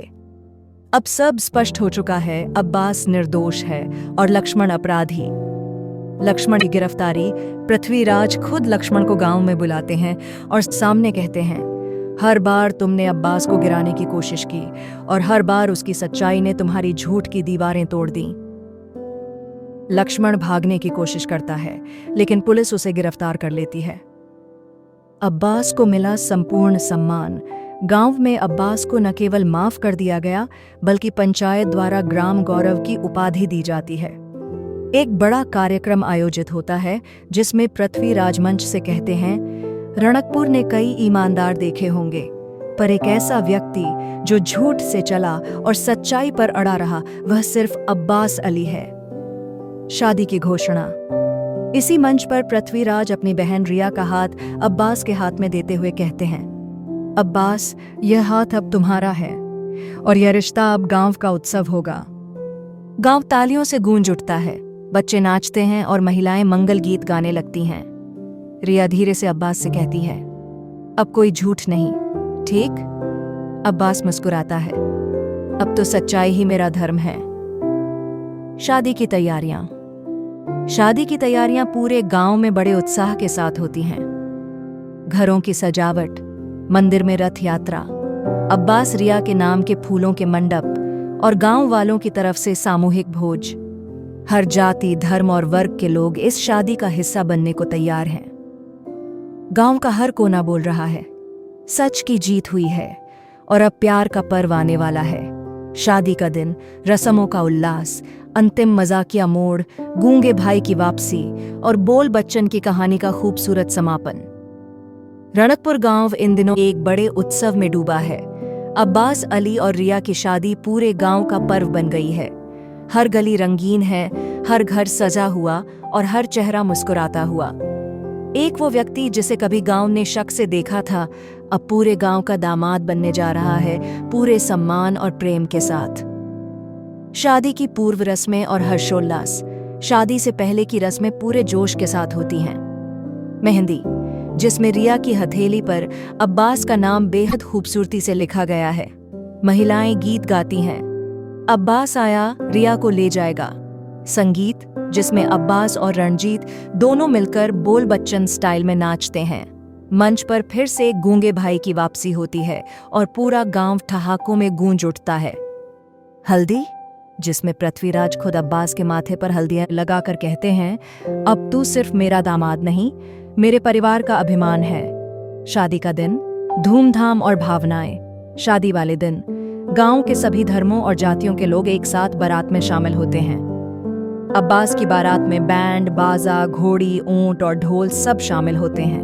[SPEAKER 1] अब सब स्पष्ट हो चुका है, अब्बास निर्दोष है और लक्ष्मण अपराधी। लक्ष्मण की गिरफ्तारी, पृथ्वीराज खुद लक्ष्मण को गांव में बुलाते हैं और सामने कहते हैं, हर बार तुमने अब्बास को गिराने की कोशिश की और हर बार उसकी सच्चाई ने तुम्हारी झूठ की दीवारें तोड़ दी। लक्ष्मण भागने की कोशिश करता है लेकिन पुलिस उसे गिरफ्तार कर लेती है। अब्बास को मिला संपूर्ण सम्मान। गांव में अब्बास को न केवल माफ कर दिया गया बल्कि पंचायत द्वारा ग्राम गौरव की उपाधि दी जाती है। एक बड़ा कार्यक्रम आयोजित होता है जिसमें पृथ्वीराज मंच से कहते हैं, रणकपुर ने कई ईमानदार देखे होंगे पर एक ऐसा व्यक्ति जो झूठ से चला और सच्चाई पर अड़ा रहा वह सिर्फ अब्बास अली है। शादी की घोषणा। इसी मंच पर पृथ्वीराज अपनी बहन रिया का हाथ अब्बास के हाथ में देते हुए कहते हैं, अब्बास, यह हाथ अब तुम्हारा है और यह रिश्ता अब गांव का उत्सव होगा। गांव तालियों से गूंज उठता है, बच्चे नाचते हैं और महिलाएं मंगल गीत गाने लगती हैं। रिया धीरे से अब्बास से कहती है, अब कोई झूठ नहीं, ठीक? अब्बास मुस्कुराता है, अब तो सच्चाई ही मेरा धर्म है। शादी की तैयारियां। शादी की तैयारियां पूरे गांव में बड़े उत्साह के साथ होती हैं। घरों की सजावट, मंदिर में रथ यात्रा, अब्बास रिया के नाम के फूलों के मंडप और गांव वालों की तरफ से सामूहिक भोज। हर जाति, धर्म और वर्ग के लोग इस शादी का हिस्सा बनने को तैयार हैं। गांव का हर कोना बोल रहा है, सच की जीत हुई है और अब प्यार का पर्व आने वाला है। शादी का दिन, रस्मों का उल्लास, अंतिम मजाकिया मोड़, गूंगे भाई की वापसी और बोल बच्चन की कहानी का खूबसूरत समापन। रणकपुर गांव इन दिनों एक बड़े उत्सव में डूबा है। अब्बास अली और रिया की शादी पूरे गांव का पर्व बन गई है। हर गली रंगीन है, हर घर सजा हुआ और हर चेहरा मुस्कुराता हुआ। एक वो व्यक्ति जिसे कभी गांव ने शक से देखा था, अब पूरे गांव का दामाद बनने जा रहा है, पूरे सम्मान और प्रेम के साथ। शादी की पूर्व रस्में और हर्षोल्लास। शादी से पहले की रस्में पूरे जोश के साथ होती हैं। मेहंदी, जिसमें रिया की हथेली पर अब्बास का नाम बेहद खूबसूरती से लिखा गया है। महिलाएं गीत गाती हैं, अब्बास आया रिया को ले जाएगा। संगीत, जिसमें अब्बास और रणजीत दोनों मिलकर बोल बच्चन स्टाइल में नाचते हैं। मंच पर फिर से गूंगे भाई की वापसी होती है और पूरा गांव ठहाकों में गूंज उठता है। हल्दी, जिसमें पृथ्वीराज खुद अब्बास के माथे पर हल्दियां लगाकर कहते हैं, अब तू सिर्फ मेरा दामाद नहीं, मेरे परिवार का अभिमान है। शादी का दिन, धूमधाम और भावनाएं। शादी वाले दिन गांव के सभी धर्मों और जातियों के लोग एक साथ बारात में शामिल होते हैं। अब्बास की बारात में बैंड, बाजा, घोड़ी, ऊंट और ढोल सब शामिल होते हैं।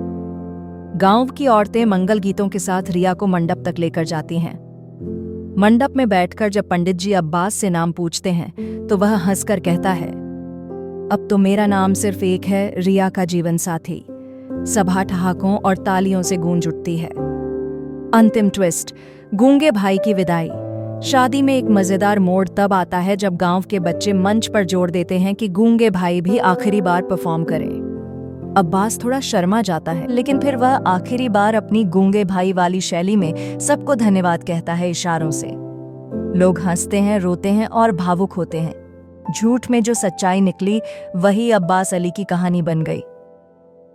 [SPEAKER 1] गांव की औरतें मंगल गीतों के साथ रिया को मंडप तक लेकर जाती हैं। मंडप में बैठकर जब पंडित जी अब्बास से नाम पूछते हैं तो वह हंसकर कहता है, अब तो मेरा नाम सिर्फ एक है, रिया का जीवन साथी। सभा ठहाकों और तालियों से गूंज उठती है। अंतिम ट्विस्ट, गूंगे भाई की विदाई। शादी में एक मजेदार मोड़ तब आता है जब गांव के बच्चे मंच पर जोर देते हैं कि गूंगे भाई भी आखिरी बार परफॉर्म करें। अब्बास थोड़ा शर्मा जाता है लेकिन फिर वह आखिरी बार अपनी गूंगे भाई वाली शैली में सबको धन्यवाद कहता है इशारों से। लोग हंसते हैं, रोते हैं और भावुक होते हैं। झूठ में जो सच्चाई निकली वही अब्बास अली की कहानी बन गई।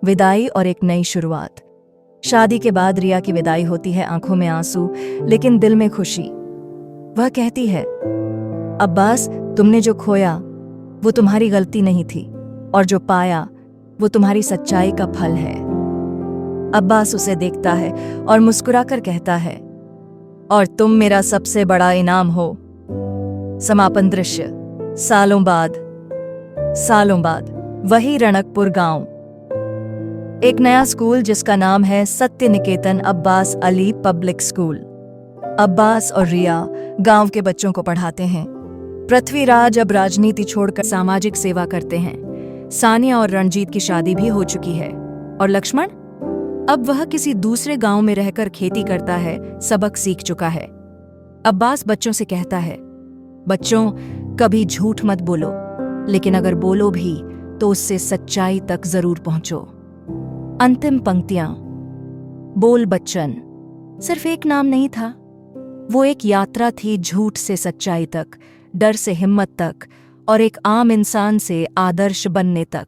[SPEAKER 1] विदाई और एक नई शुरुआत। शादी के बाद रिया की विदाई होती है, आंखों में आंसू लेकिन दिल में खुशी। वह कहती है, अब्बास, तुमने जो खोया वो तुम्हारी गलती नहीं थी और जो पाया वो तुम्हारी सच्चाई का फल है। अब्बास उसे देखता है और मुस्कुराकर कहता है, और तुम मेरा सबसे बड़ा इनाम हो। समापन दृश्य। सालों बाद वही रणकपुर गांव। एक नया स्कूल जिसका नाम है सत्य निकेतन अब्बास अली पब्लिक स्कूल। अब्बास और रिया गांव के बच्चों को पढ़ाते हैं। पृथ्वीराज अब राजनीति छोड़कर सामाजिक सेवा करते हैं। सानिया और रणजीत की शादी भी हो चुकी है और लक्ष्मण, अब वह किसी दूसरे गांव में रहकर खेती करता है, सबक सीख चुका है। अब्बास बच्चों से कहता है, बच्चों, कभी झूठ मत बोलो, लेकिन अगर बोलो भी तो उससे सच्चाई तक जरूर पहुंचो। अंतिम पंक्तियां। बोल बच्चन सिर्फ एक नाम नहीं था, वो एक यात्रा थी झूठ से सच्चाई तक, डर से हिम्मत तक और एक आम इंसान से आदर्श बनने तक।